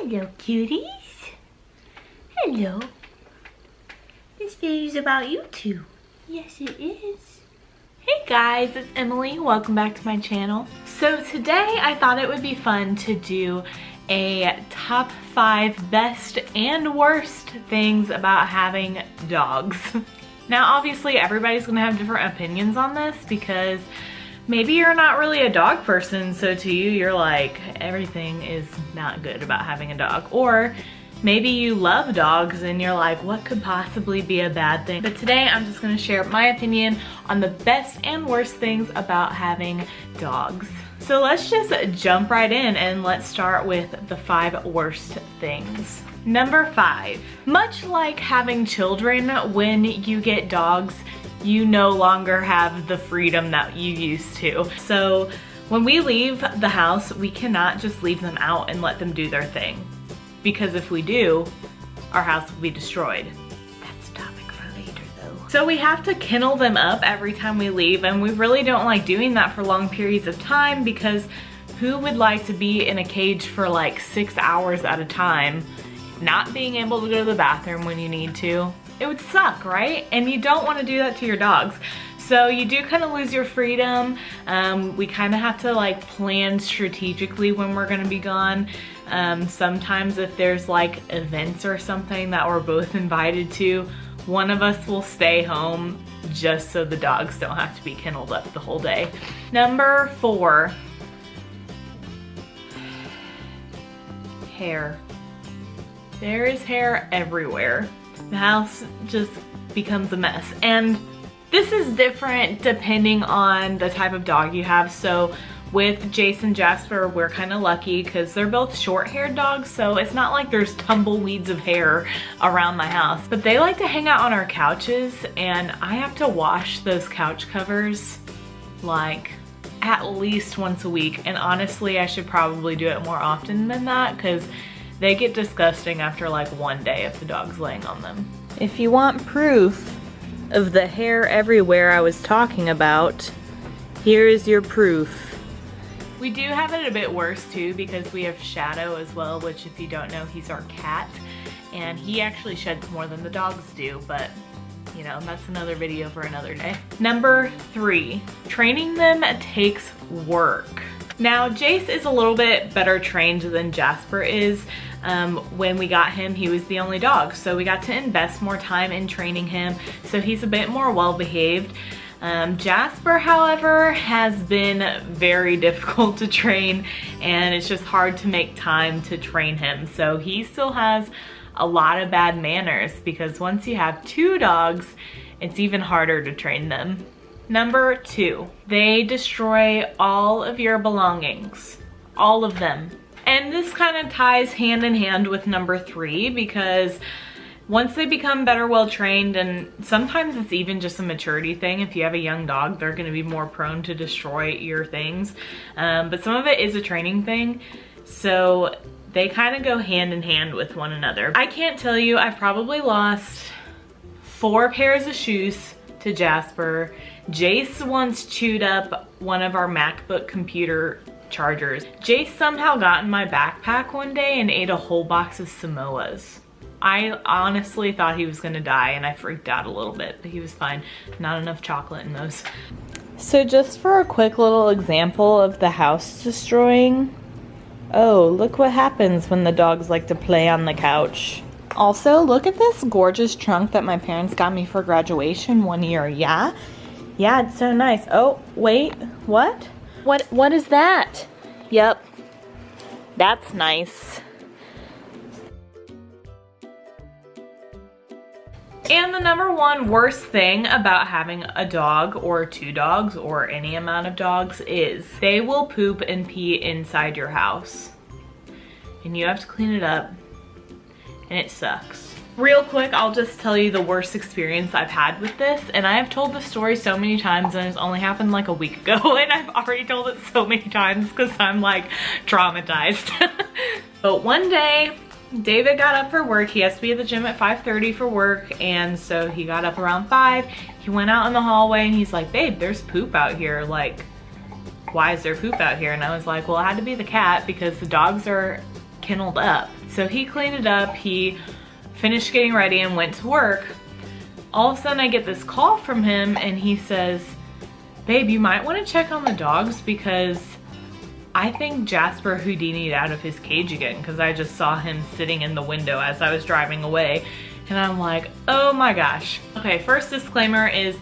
Hello, cuties. Hello. This video is about you two. Yes, it is. Hey guys, it's Emily. Welcome back to my channel. So today I thought it would be fun to do a top 5 best and worst things about having dogs. Now obviously everybody's gonna have different opinions on this because maybe you're not really a dog person, so to you you're like, everything is not good about having a dog. Or maybe you love dogs and you're like, what could possibly be a bad thing? But today I'm just gonna share my opinion on the best and worst things about having dogs. So let's just jump right in and let's start with the 5 worst things. Number 5, much like having children, when you get dogs, you no longer have the freedom that you used to. So when we leave the house, we cannot just leave them out and let them do their thing. Because if we do, our house will be destroyed. That's a topic for later though. So we have to kennel them up every time we leave, and we really don't like doing that for long periods of time because who would like to be in a cage for like 6 hours at a time, not being able to go to the bathroom when you need to? It would suck, right? And you don't want to do that to your dogs. So you do kind of lose your freedom. We kind of have to like plan strategically when we're gonna be gone. Sometimes if there's like events or something that we're both invited to, one of us will stay home just so the dogs don't have to be kenneled up the whole day. Number 4, hair. There is hair everywhere. The house just becomes a mess. And this is different depending on the type of dog you have. So with Jace and Jasper, we're kind of lucky because they're both short-haired dogs, so it's not like there's tumbleweeds of hair around my house. But they like to hang out on our couches, and I have to wash those couch covers like at least once a week. And honestly, I should probably do it more often than that because they get disgusting after like one day if the dog's laying on them. If you want proof of the hair everywhere I was talking about, here is your proof. We do have it a bit worse too because we have Shadow as well, which if you don't know, he's our cat. And he actually sheds more than the dogs do, but you know, that's another video for another day. Number 3, training them takes work. Now, Jace is a little bit better trained than Jasper is. When we got him, he was the only dog, so we got to invest more time in training him, so he's a bit more well-behaved. Jasper, however, has been very difficult to train, and it's just hard to make time to train him. So he still has a lot of bad manners because once you have 2 dogs, it's even harder to train them. Number 2, they destroy all of your belongings, all of them. And this kind of ties hand in hand with number 3 because once they become better well trained, and sometimes it's even just a maturity thing, if you have a young dog, they're gonna be more prone to destroy your things. But some of it is a training thing, so they kind of go hand in hand with one another. I can't tell you, I've probably lost 4 pairs of shoes to Jasper. Jace once chewed up one of our MacBook computer chargers. Jace somehow got in my backpack one day and ate a whole box of Samoas. I honestly thought he was gonna die and I freaked out a little bit, but he was fine. Not enough chocolate in those. So just for a quick little example of the house destroying, oh, look what happens when the dogs like to play on the couch. Also, look at this gorgeous trunk that my parents got me for graduation one year. Yeah, it's so nice. Oh, wait, what? What is that? Yep, that's nice. And the number 1 worst thing about having a dog or 2 dogs or any amount of dogs is they will poop and pee inside your house. And you have to clean it up, and it sucks. Real quick, I'll just tell you the worst experience I've had with this, and I have told this story so many times and it's only happened like a week ago and I've already told it so many times because I'm like traumatized. But one day, David got up for work. He has to be at the gym at 5:30 for work, and so he got up around 5. He went out in the hallway and he's like, babe, there's poop out here. Like, why is there poop out here? And I was like, well, it had to be the cat because the dogs are kenneled up. So he cleaned it up, he finished getting ready and went to work. All of a sudden I get this call from him and he says, babe, you might want to check on the dogs because I think Jasper Houdini'd out of his cage again, because I just saw him sitting in the window as I was driving away. And I'm like, oh my gosh. Okay, first disclaimer is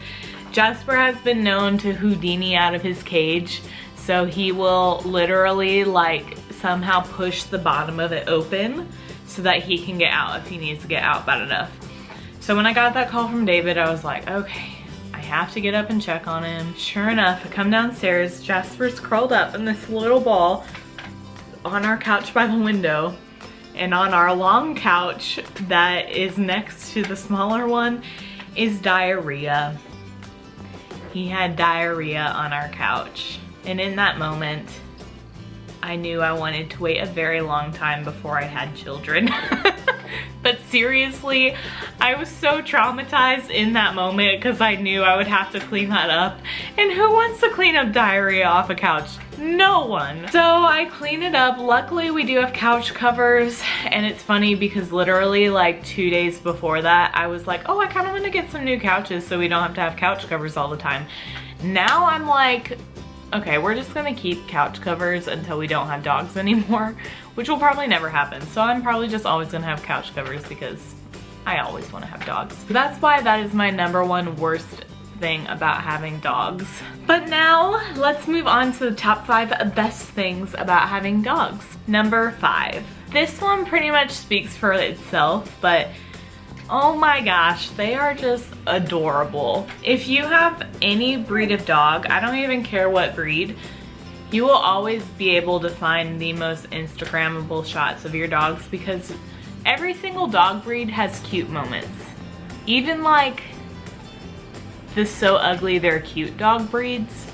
Jasper has been known to Houdini out of his cage. So he will literally like somehow push the bottom of it open so that he can get out if he needs to get out bad enough. So when I got that call from David, I was like, okay, I have to get up and check on him. Sure enough, I come downstairs, Jasper's curled up in this little ball on our couch by the window. And on our long couch that is next to the smaller one is diarrhea. He had diarrhea on our couch. And in that moment, I knew I wanted to wait a very long time before I had children. But seriously, I was so traumatized in that moment because I knew I would have to clean that up. And who wants to clean up diarrhea off a couch? No one. So I clean it up. Luckily, we do have couch covers. And it's funny because literally like 2 days before that, I was like, oh, I kind of want to get some new couches so we don't have to have couch covers all the time. Now I'm like, okay, we're just gonna keep couch covers until we don't have dogs anymore, which will probably never happen. So I'm probably just always gonna have couch covers because I always wanna have dogs. So that's why that is my #1 worst thing about having dogs. But now let's move on to the top 5 best things about having dogs. Number 5. This one pretty much speaks for itself, but oh my gosh, they are just adorable. If you have any breed of dog, I don't even care what breed, you will always be able to find the most Instagrammable shots of your dogs because every single dog breed has cute moments. Even like the so ugly they're cute dog breeds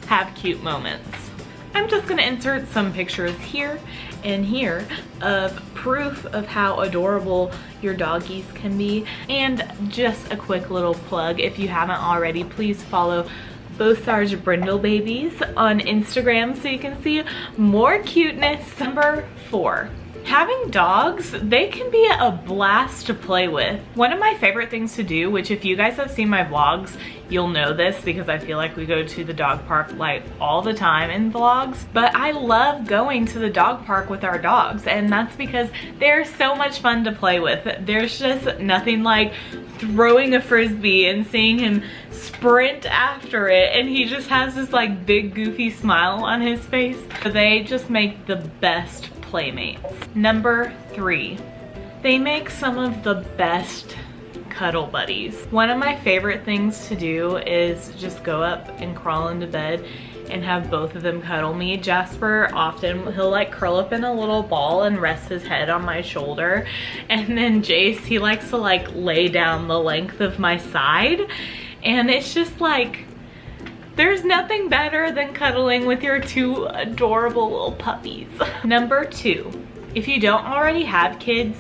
have cute moments. I'm just gonna insert some pictures here and here of proof of how adorable your doggies can be. And just a quick little plug, if you haven't already, please follow Bosarge Brindle Babies on Instagram so you can see more cuteness. Number 4. Having dogs, they can be a blast to play with. One of my favorite things to do, which if you guys have seen my vlogs, you'll know this because I feel like we go to the dog park like all the time in vlogs, but I love going to the dog park with our dogs, and that's because they're so much fun to play with. There's just nothing like throwing a frisbee and seeing him sprint after it and he just has this like big goofy smile on his face. They just make the best playmates. Number 3, they make some of the best cuddle buddies. One of my favorite things to do is just go up and crawl into bed and have both of them cuddle me. Jasper often, he'll like curl up in a little ball and rest his head on my shoulder. And then Jace, he likes to like lay down the length of my side. And it's just like, there's nothing better than cuddling with your 2 adorable little puppies. Number 2, if you don't already have kids,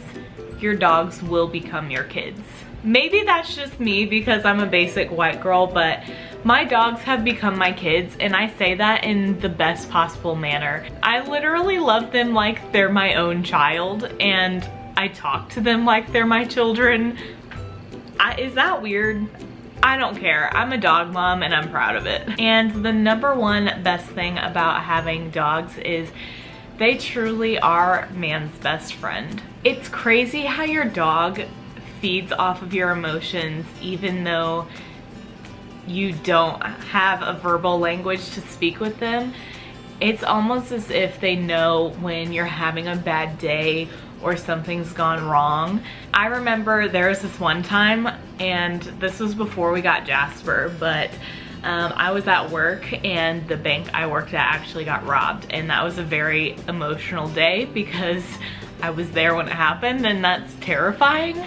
your dogs will become your kids. Maybe that's just me because I'm a basic white girl, but my dogs have become my kids, and I say that in the best possible manner. I literally love them like they're my own child, and I talk to them like they're my children. Is that weird? I don't care. I'm a dog mom and I'm proud of it. And the #1 best thing about having dogs is they truly are man's best friend. It's crazy how your dog feeds off of your emotions even though you don't have a verbal language to speak with them. It's almost as if they know when you're having a bad day or something's gone wrong. I remember there was this one time, and this was before we got Jasper, but I was at work and the bank I worked at actually got robbed, and that was a very emotional day because I was there when it happened, and that's terrifying.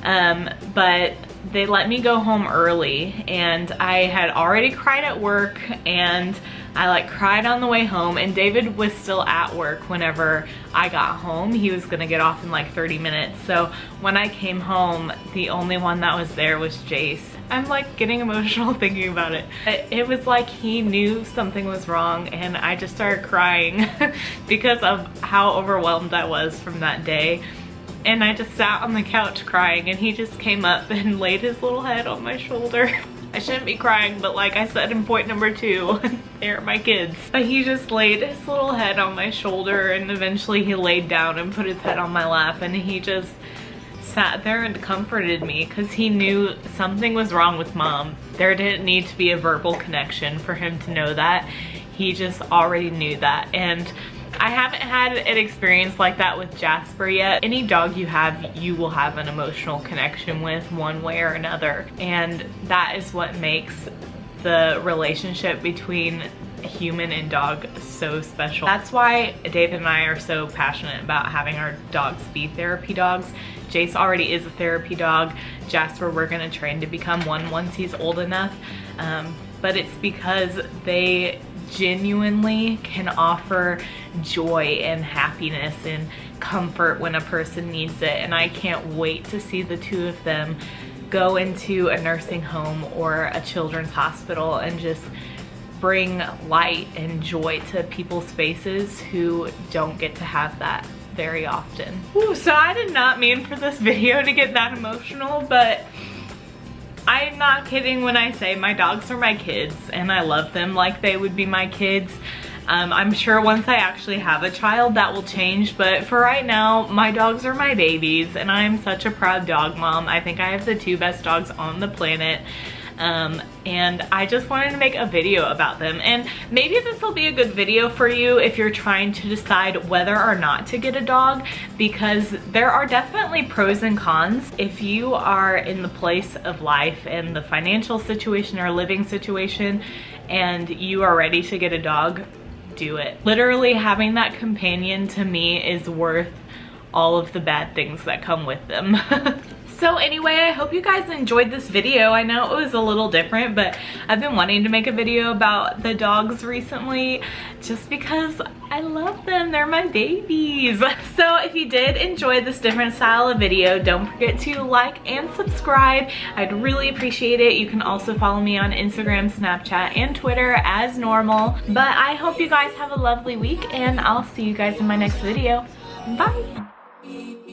But they let me go home early, and I had already cried at work, and I like cried on the way home, and David was still at work whenever I got home. He was gonna get off in like 30 minutes. So when I came home, the only one that was there was Jace. I'm like getting emotional thinking about it. It was like he knew something was wrong, and I just started crying because of how overwhelmed I was from that day. And I just sat on the couch crying, and he just came up and laid his little head on my shoulder. I shouldn't be crying, but like I said in point number 2, they're my kids. But he just laid his little head on my shoulder, and eventually he laid down and put his head on my lap, and he just sat there and comforted me because he knew something was wrong with Mom. There didn't need to be a verbal connection for him to know that. He just already knew that. And I haven't had an experience like that with Jasper yet. Any dog you have, you will have an emotional connection with one way or another. And that is what makes the relationship between human and dog so special. That's why David and I are so passionate about having our dogs be therapy dogs. Jace already is a therapy dog. Jasper, we're gonna train to become one once he's old enough. But it's because they genuinely can offer joy and happiness and comfort when a person needs it. And I can't wait to see the two of them go into a nursing home or a children's hospital and just bring light and joy to people's faces who don't get to have that very often. Ooh, so I did not mean for this video to get that emotional, but I'm not kidding when I say my dogs are my kids and I love them like they would be my kids. I'm sure once I actually have a child that will change, but for right now, my dogs are my babies and I'm such a proud dog mom. I think I have the 2 best dogs on the planet. And I just wanted to make a video about them, and maybe this will be a good video for you if you're trying to decide whether or not to get a dog, because there are definitely pros and cons. If you are in the place of life and the financial situation or living situation and you are ready to get a dog, do it. Literally having that companion to me is worth all of the bad things that come with them. So anyway, I hope you guys enjoyed this video. I know it was a little different, but I've been wanting to make a video about the dogs recently just because I love them. They're my babies. So if you did enjoy this different style of video, don't forget to like and subscribe. I'd really appreciate it. You can also follow me on Instagram, Snapchat, and Twitter as normal. But I hope you guys have a lovely week, and I'll see you guys in my next video. Bye.